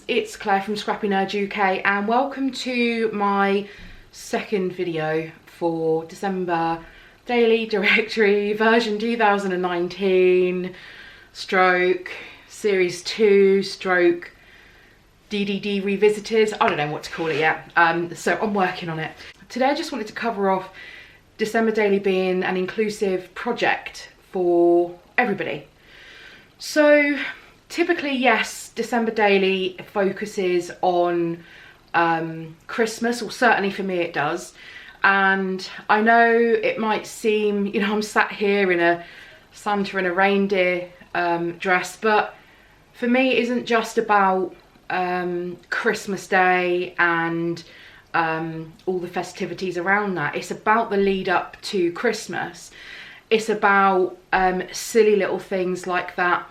it's Claire from Scrappy Nerd UK and welcome to my second video for December Daily Directory version 2019 stroke series 2 stroke DDD Revisited. I don't know what to call it yet, so I'm working on it. Today I just wanted to cover off December Daily being an inclusive project for everybody. So typically, yes, December Daily focuses on Christmas, or certainly for me it does. And I know it might seem, you know, I'm sat here in a Santa and a reindeer dress, but for me it isn't just about Christmas Day and all the festivities around that. It's about the lead up to Christmas. It's about silly little things like that.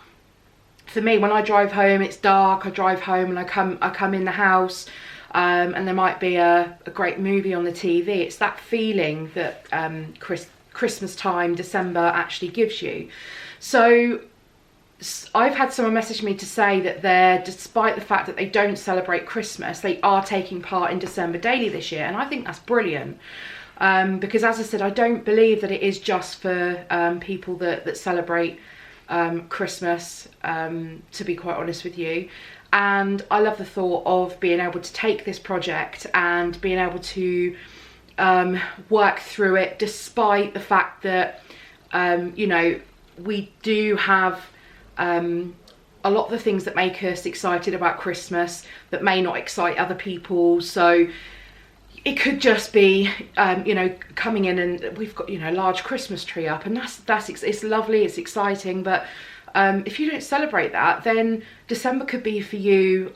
For me, when I drive home, it's dark, I drive home and I come in the house and there might be a great movie on the TV. It's that feeling that Christmas time, December actually gives you. So I've had someone message me to say that despite the fact that they don't celebrate Christmas, they are taking part in December Daily this year, and I think that's brilliant. Because as I said, I don't believe that it is just for people that celebrate Christmas, to be quite honest with you. And I love the thought of being able to take this project and being able to work through it, despite the fact that, you know, we do have a lot of the things that make us excited about Christmas that may not excite other people. So it could just be, you know, coming in and we've got, you know, a large Christmas tree up, and it's lovely, it's exciting. But if you don't celebrate that, then December could be for you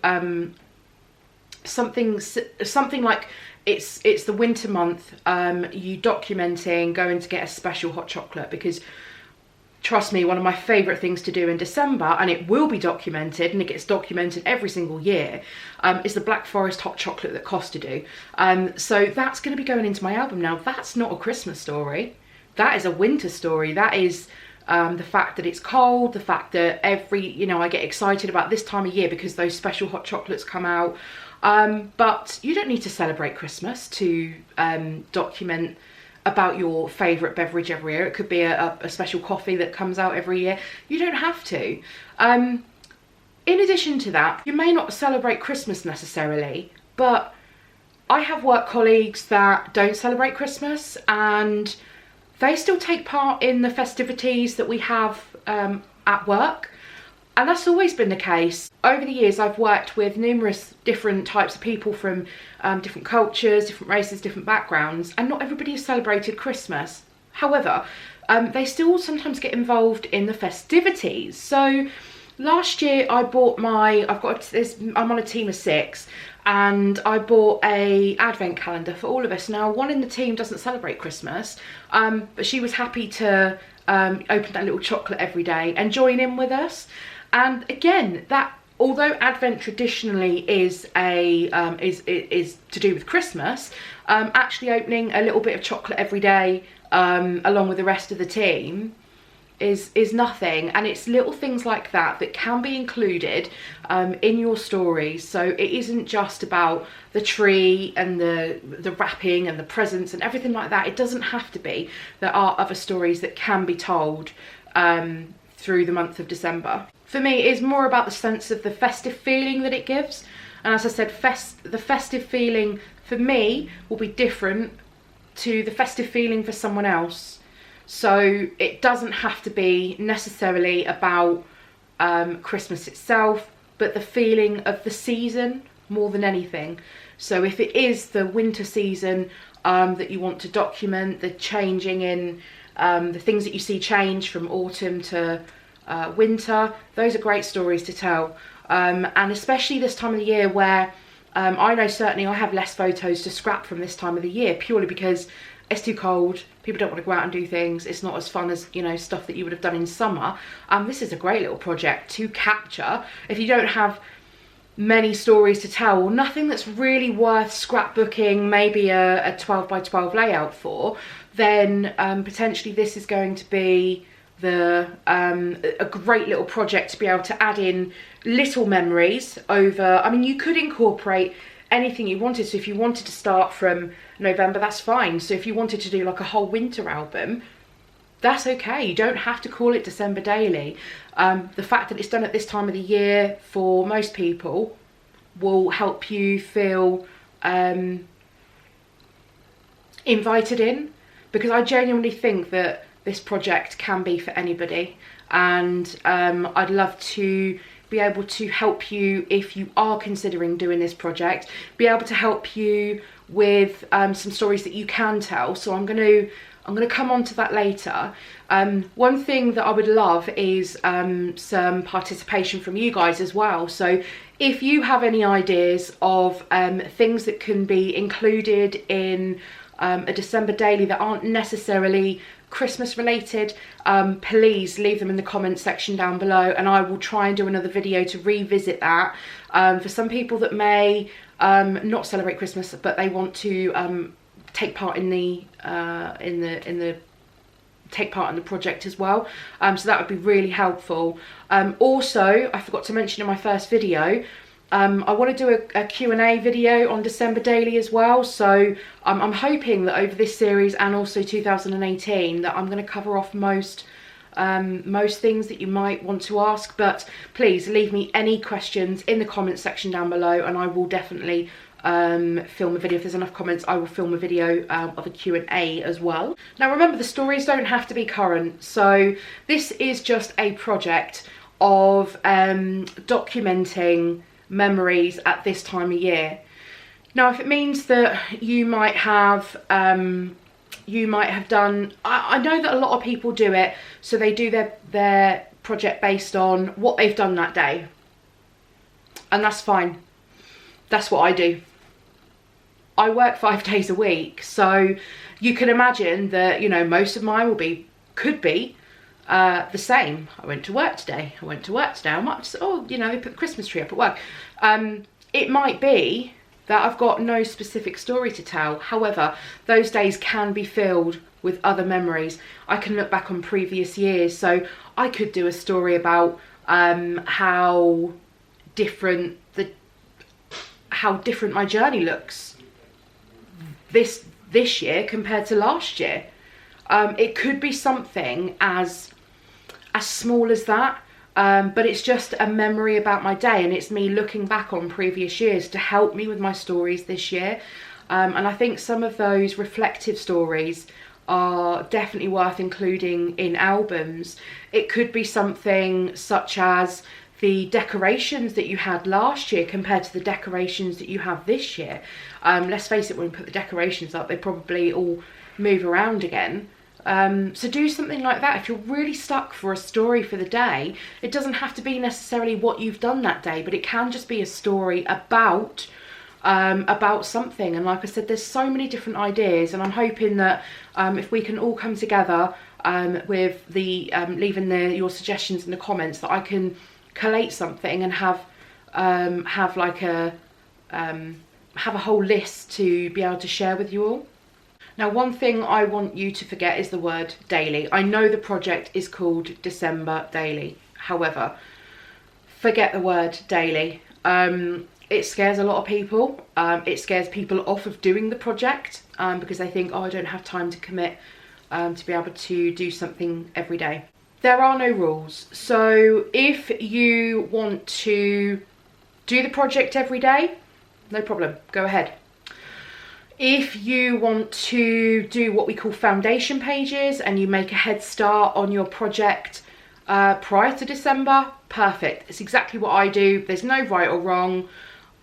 something like it's the winter month. You documenting going to get a special hot chocolate, because trust me, one of my favourite things to do in December, and it will be documented, and it gets documented every single year, is the Black Forest hot chocolate that Costa do. So that's going to be going into my album now. That's not a Christmas story. That is a winter story. That is the fact that it's cold, the fact that I get excited about this time of year because those special hot chocolates come out. But you don't need to celebrate Christmas to document about your favourite beverage every year. It could be a special coffee that comes out every year. You don't have to. In addition to that, you may not celebrate Christmas necessarily, but I have work colleagues that don't celebrate Christmas and they still take part in the festivities that we have at work. And that's always been the case. Over the years, I've worked with numerous different types of people from different cultures, different races, different backgrounds, and not everybody has celebrated Christmas. However, they still sometimes get involved in the festivities. So last year I bought I'm on a team of 6, and I bought a advent calendar for all of us. Now, one in the team doesn't celebrate Christmas, but she was happy to open that little chocolate every day and join in with us. And again, that although Advent traditionally is to do with Christmas, actually opening a little bit of chocolate every day along with the rest of the team is nothing. And it's little things like that that can be included in your stories. So it isn't just about the tree and the wrapping and the presents and everything like that. It doesn't have to be. There are other stories that can be told through the month of December. For me, it's more about the sense of the festive feeling that it gives. And as I said, the festive feeling for me will be different to the festive feeling for someone else. So it doesn't have to be necessarily about Christmas itself, but the feeling of the season more than anything. So if it is the winter season that you want to document, the changing in the things that you see change from autumn to winter, those are great stories to tell. And especially this time of the year where I know certainly I have less photos to scrap from this time of the year, purely because it's too cold, people don't want to go out and do things, it's not as fun as, you know, stuff that you would have done in summer. This is a great little project to capture if you don't have many stories to tell, or nothing that's really worth scrapbooking maybe a 12 by 12 layout for. Then potentially this is going to be a great little project to be able to add in little memories over. I mean, you could incorporate anything you wanted. So if you wanted to start from November, that's fine. So if you wanted to do like a whole winter album, that's okay. You don't have to call it December Daily. The fact that it's done at this time of the year for most people will help you feel invited in, because I genuinely think that this project can be for anybody, and I'd love to be able to help you if you are considering doing this project, be able to help you with some stories that you can tell. So I'm going to come on to that later. One thing that I would love is some participation from you guys as well. So if you have any ideas of things that can be included in a December daily that aren't necessarily Christmas related, please leave them in the comments section down below, and I will try and do another video to revisit that. For some people that may not celebrate Christmas, but they want to take part in the project as well, so that would be really helpful. Also, I forgot to mention in my first video, I want to do a Q&A video on December Daily as well. So I'm hoping that over this series and also 2018 that I'm going to cover off most things that you might want to ask. But please leave me any questions in the comments section down below, and I will definitely film a video. If there's enough comments, I will film a video of a Q&A as well. Now remember, the stories don't have to be current. So this is just a project of documenting memories at this time of year. Now if it means that you might have done, I know that a lot of people do it, so they do their project based on what they've done that day, and that's fine. That's what I do. I work 5 days a week, so you can imagine that, you know, most of mine could be the same. I went to work today. I might just, oh, you know, they put the Christmas tree up at work. It might be that I've got no specific story to tell. However, those days can be filled with other memories. I can look back on previous years, so I could do a story about how different my journey looks this year compared to last year. It could be something as small as that, but it's just a memory about my day, and it's me looking back on previous years to help me with my stories this year. And I think some of those reflective stories are definitely worth including in albums. It could be something such as the decorations that you had last year compared to the decorations that you have this year. Let's face it, when we put the decorations up, they probably all move around again. So do something like that. If you're really stuck for a story for the day, it doesn't have to be necessarily what you've done that day, but it can just be a story about something. And like I said, there's so many different ideas, and I'm hoping that if we can all come together with the leaving your suggestions in the comments, that I can collate something and have a whole list to be able to share with you all. Now, one thing I want you to forget is the word daily. I know the project is called December Daily. However, forget the word daily. It scares a lot of people. It scares people off of doing the project because they think, oh, I don't have time to commit to be able to do something every day. There are no rules. So if you want to do the project every day, no problem, go ahead. If you want to do what we call foundation pages and you make a head start on your project prior to December, perfect. It's exactly what I do. There's no right or wrong.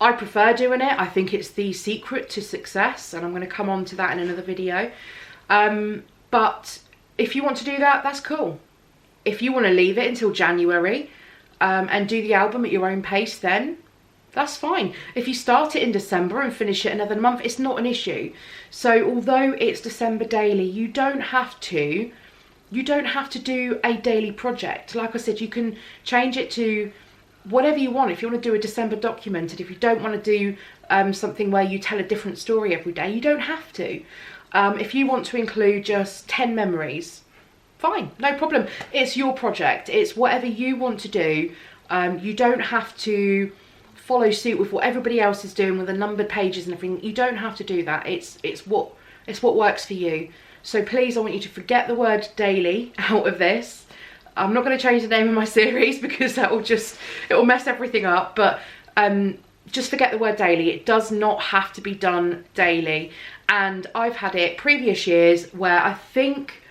I prefer doing it. I think it's the secret to success, and I'm going to come on to that in another video. But if you want to do that, that's cool. If you want to leave it until January and do the album at your own pace, then that's fine. If you start it in December and finish it another month, it's not an issue. So although it's December Daily, you don't have to do a daily project. Like I said, you can change it to whatever you want. If you want to do a December documented, if you don't want to do something where you tell a different story every day, you don't have to. If you want to include just 10 memories, fine, no problem. It's your project. It's whatever you want to do. You don't have to follow suit with what everybody else is doing with the numbered pages and everything. You don't have to do that. It's what works for you. So please, I want you to forget the word daily out of this. I'm not going to change the name of my series because it'll mess everything up, but just forget the word daily. It does not have to be done daily. And I've had it previous years where I think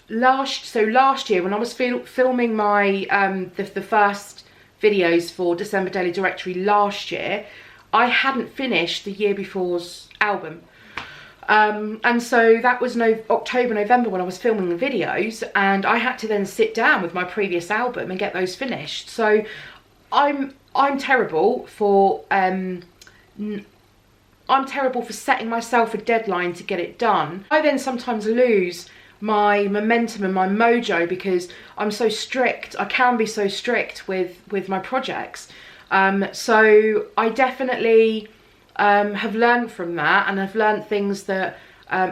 last year when I was filming my the first videos for December Daily Directory last year, I hadn't finished the year before's album. And so that was October, November when I was filming the videos, and I had to then sit down with my previous album and get those finished. So I'm terrible for setting myself a deadline to get it done. I then sometimes lose my momentum and my mojo because I'm so strict. I can be so strict with my projects. So I definitely have learned from that, and I've learned things that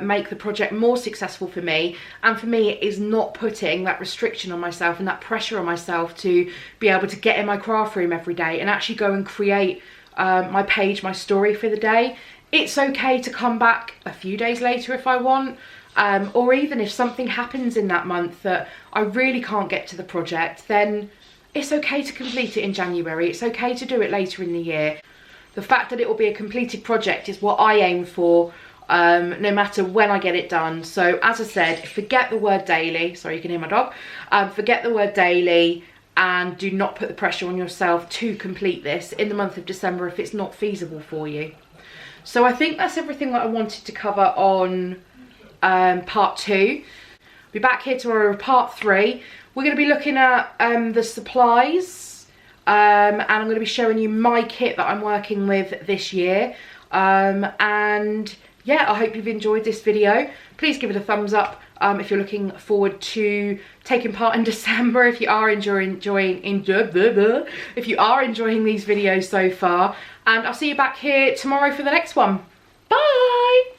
make the project more successful for me. And for me, it is not putting that restriction on myself and that pressure on myself to be able to get in my craft room every day and actually go and create my page, my story for the day. It's okay to come back a few days later if I want, or even if something happens in that month that I really can't get to the project, then it's okay to complete it in January. It's okay to do it later in the year. The fact that it will be a completed project is what I aim for, no matter when I get it done. So as I said, forget the word daily. Sorry, you can hear my dog. Forget the word daily, and do not put the pressure on yourself to complete this in the month of December if it's not feasible for you. So I think that's everything that I wanted to cover on part 2. Be back here tomorrow with part 3. We're going to be looking at the supplies. And I'm going to be showing you my kit that I'm working with this year. And yeah, I hope you've enjoyed this video. Please give it a thumbs up if you're looking forward to taking part in December, if you are enjoying these videos so far. And I'll see you back here tomorrow for the next one. Bye!